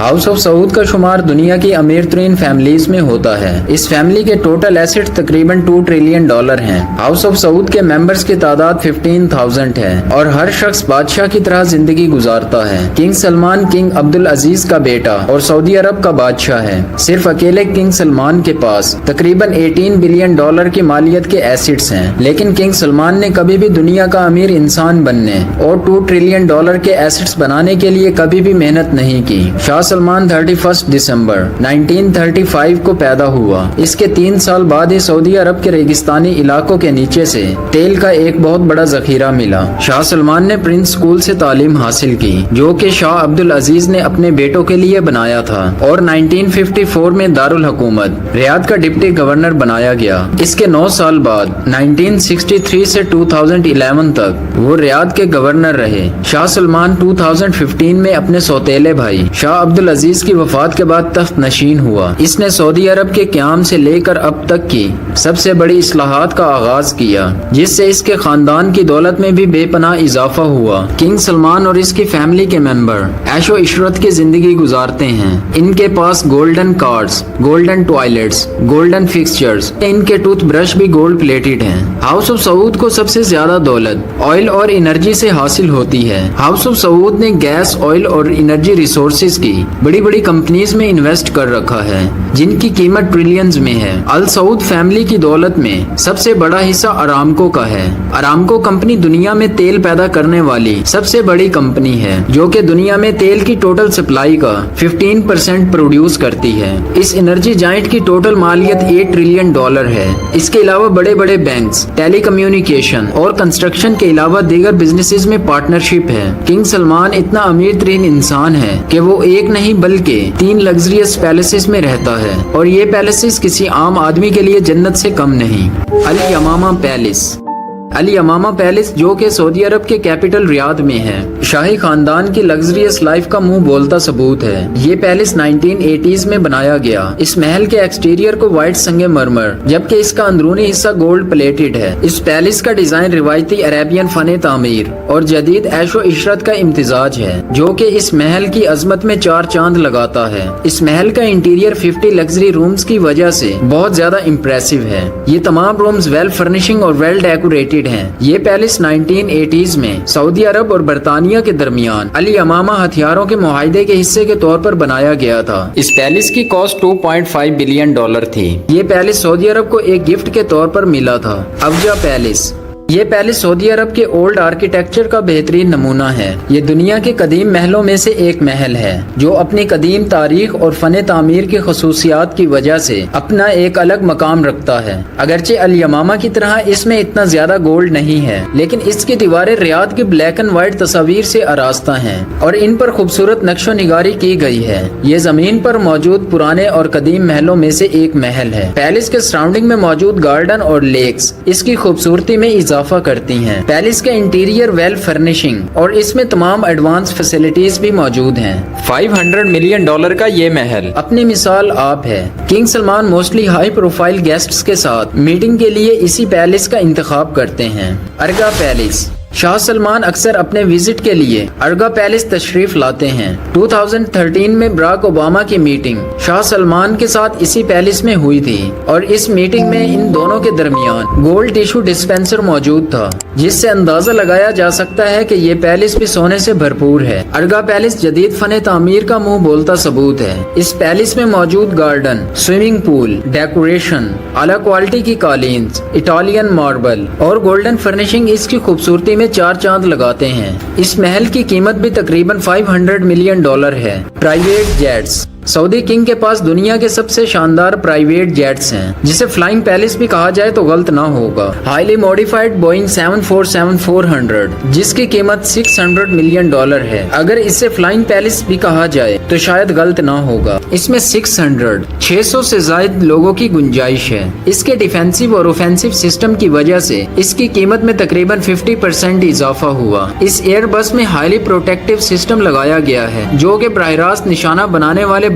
House of سعود کا شمار دنیا کی امیر ترین فیملیز میں ہوتا ہے۔ اس فیملی کے ٹوٹل ایسٹ تقریباً $2 ٹریلین ہیں۔ ہاؤس آف سعود کے ممبرز کی تعداد 15,000 ہے اور ہر شخص بادشاہ کی طرح زندگی گزارتا ہے۔ کنگ سلمان کنگ عبدالعزیز کا بیٹا اور سعودی عرب کا بادشاہ ہے۔ صرف اکیلے کنگ سلمان کے پاس تقریباً $18 بلین کی مالیت کے ایسٹس ہیں، لیکن کنگ سلمان نے کبھی بھی دنیا کا امیر انسان بننے اور $2 ٹریلین کے ایسٹس بنانے کے لیے کبھی بھی محنت نہیں کی۔ شاہ سلمان 31 دسمبر 1935 کو پیدا ہوا۔ اس کے 3 سال بعد ہی سعودی عرب کے ریگستانی علاقوں کے نیچے سے تیل کا ایک بہت بڑا ذخیرہ ملا۔ شاہ سلمان نے پرنس اسکول سے تعلیم حاصل کی جو کہ شاہ عبدالعزیز نے اپنے بیٹوں کے لیے بنایا تھا، اور 1954 میں دارالحکومت ریاض کا ڈپٹی گورنر بنایا گیا۔ اس کے 9 سال بعد 1963 سے 2011 تک وہ ریاض کے گورنر رہے۔ شاہ سلمان 2015 میں اپنے سوتیلے بھائی شاہ عبدالعزیز کی وفات کے بعد تخت نشین ہوا۔ اس نے سعودی عرب کے قیام سے لے کر اب تک کی سب سے بڑی اصلاحات کا آغاز کیا، جس سے اس کے خاندان کی دولت میں بھی بے پناہ اضافہ ہوا۔ کنگ سلمان اور اس کی فیملی کے ممبر عیش و عشرت کی زندگی گزارتے ہیں۔ ان کے پاس golden cars, golden toilets, golden fixtures, ان کے ٹوتھ برش بھی گولڈ پلیٹڈ ہیں۔ ہاؤس آف سعود کو سب سے زیادہ دولت آئل اور انرجی سے حاصل ہوتی ہے۔ ہاؤس آف سعود نے گیس، آئل اور انرجی ریسورسز کی بڑی بڑی کمپنیز میں انویسٹ کر رکھا ہے جن کی قیمت ٹریلینز میں ہے۔ ال سعود فیملی کی دولت میں سب سے بڑا حصہ ارامکو کا ہے۔ ارامکو کمپنی دنیا میں تیل پیدا کرنے والی سب سے بڑی کمپنی ہے، جو کہ دنیا میں تیل کی ٹوٹل سپلائی کا 15% پروڈیوس کرتی ہے۔ اس انرجی جائنٹ کی ٹوٹل مالیت $8 ٹریلین ہے۔ اس کے علاوہ بڑے بڑے بینکس، ٹیلی کمیونیکیشن اور کنسٹرکشن کے علاوہ دیگر بزنسز میں پارٹنرشپ ہے۔ کنگ سلمان اتنا امیر ترین انسان ہے کہ وہ ایک نہیں بلکہ 3 لگژریس پیلیسز میں رہتا ہے، اور یہ پیلیسز کسی عام آدمی کے لیے جنت سے کم نہیں۔ الیمامہ پیلس، الیمامہ پیلس جو کہ سعودی عرب کے کیپٹل ریاض میں ہے، شاہی خاندان کی لگژریس لائف کا منہ بولتا ثبوت ہے۔ یہ پیلس 1980s میں بنایا گیا۔ اس محل کے ایکسٹیریئر کو وائٹ سنگ مرمر جبکہ اس کا اندرونی حصہ گولڈ پلیٹڈ ہے۔ اس پیلس کا ڈیزائن روایتی عربین فن تعمیر اور جدید عیش و عشرت کا امتزاج ہے، جو کہ اس محل کی عظمت میں 4 چاند لگاتا ہے۔ اس محل کا انٹیریئر 50 لگژری رومز کی وجہ سے بہت زیادہ امپریسو ہے۔ یہ تمام رومز ویل فرنشنگ اور ویل ڈیکوریٹڈ ہیں۔ یہ پیلس 1980s میں سعودی عرب اور برطانیہ کے درمیان الیمامہ ہتھیاروں کے معاہدے کے حصے کے طور پر بنایا گیا تھا۔ اس پیلس کی کاسٹ $2.5 بلین تھی۔ یہ پیلس سعودی عرب کو ایک گفٹ کے طور پر ملا تھا۔ ابجا پیلس، یہ پیلس سعودی عرب کے اولڈ آرکیٹیکچر کا بہترین نمونہ ہے۔ یہ دنیا کے قدیم محلوں میں سے ایک محل ہے جو اپنی قدیم تاریخ اور فن تعمیر کی خصوصیات کی وجہ سے اپنا ایک الگ مقام رکھتا ہے۔ اگرچہ الیمامہ کی طرح اس میں اتنا زیادہ گولڈ نہیں ہے، لیکن اس کی دیواریں ریاض کی بلیک اینڈ وائٹ تصاویر سے آراستہ ہیں اور ان پر خوبصورت نقش و نگاری کی گئی ہے۔ یہ زمین پر موجود پرانے اور قدیم محلوں میں سے ایک محل ہے۔ پیلس کے سراؤنڈنگ میں موجود گارڈن اور لیکس اس کی خوبصورتی میں اضافہ کرتی ہیں۔ پیلس کا انٹیریئر ویل فرنشنگ اور اس میں تمام ایڈوانس فیسلٹیز بھی موجود ہیں۔ $500 ملین کا یہ محل اپنی مثال آپ ہے۔ King Salman mostly high profile guests کے ساتھ میٹنگ کے لیے اسی پیلس کا انتخاب کرتے ہیں۔ ارگا پیلس، شاہ سلمان اکثر اپنے وزٹ کے لیے ارگا پیلس تشریف لاتے ہیں۔ 2013 میں براک اوباما کی میٹنگ شاہ سلمان کے ساتھ اسی پیلس میں ہوئی تھی، اور اس میٹنگ میں ان دونوں کے درمیان گولڈ ٹیشو ڈسپینسر موجود تھا، جس سے اندازہ لگایا جا سکتا ہے کہ یہ پیلس بھی سونے سے بھرپور ہے۔ ارگا پیلس جدید فن تعمیر کا منہ بولتا ثبوت ہے۔ اس پیلس میں موجود گارڈن، سوئمنگ پول، ڈیکوریشن، اعلیٰ کوالٹی کی قالینز، اٹالین ماربل اور گولڈن فرنشنگ اس کی خوبصورتی میں 4 چاند لگاتے ہیں۔ اس محل کی قیمت بھی تقریباً $500 ملین ہے۔ پرائیویٹ جیٹس، سعودی کنگ کے پاس دنیا کے سب سے شاندار پرائیویٹ جیٹس ہیں، جسے فلائنگ پیلس بھی کہا جائے تو غلط نہ ہوگا۔ ہائیلی موڈیفائڈ بوئنگ 747-400 جس کی قیمت $600 ملین ہے۔ اگر اسے فلائنگ پیلس بھی کہا جائے تو شاید غلط نہ ہوگا۔ اس میں 600 سے زائد لوگوں کی گنجائش ہے۔ اس کے ڈیفینسو اور اوفینسو سسٹم کی وجہ سے اس کی قیمت میں تقریباً 50% اضافہ ہوا۔ اس ایئر بس میں ہائیلی پروٹیکٹیو سسٹم لگایا گیا ہے، جو کہ براہ راست نشانہ بنانے والے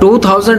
2000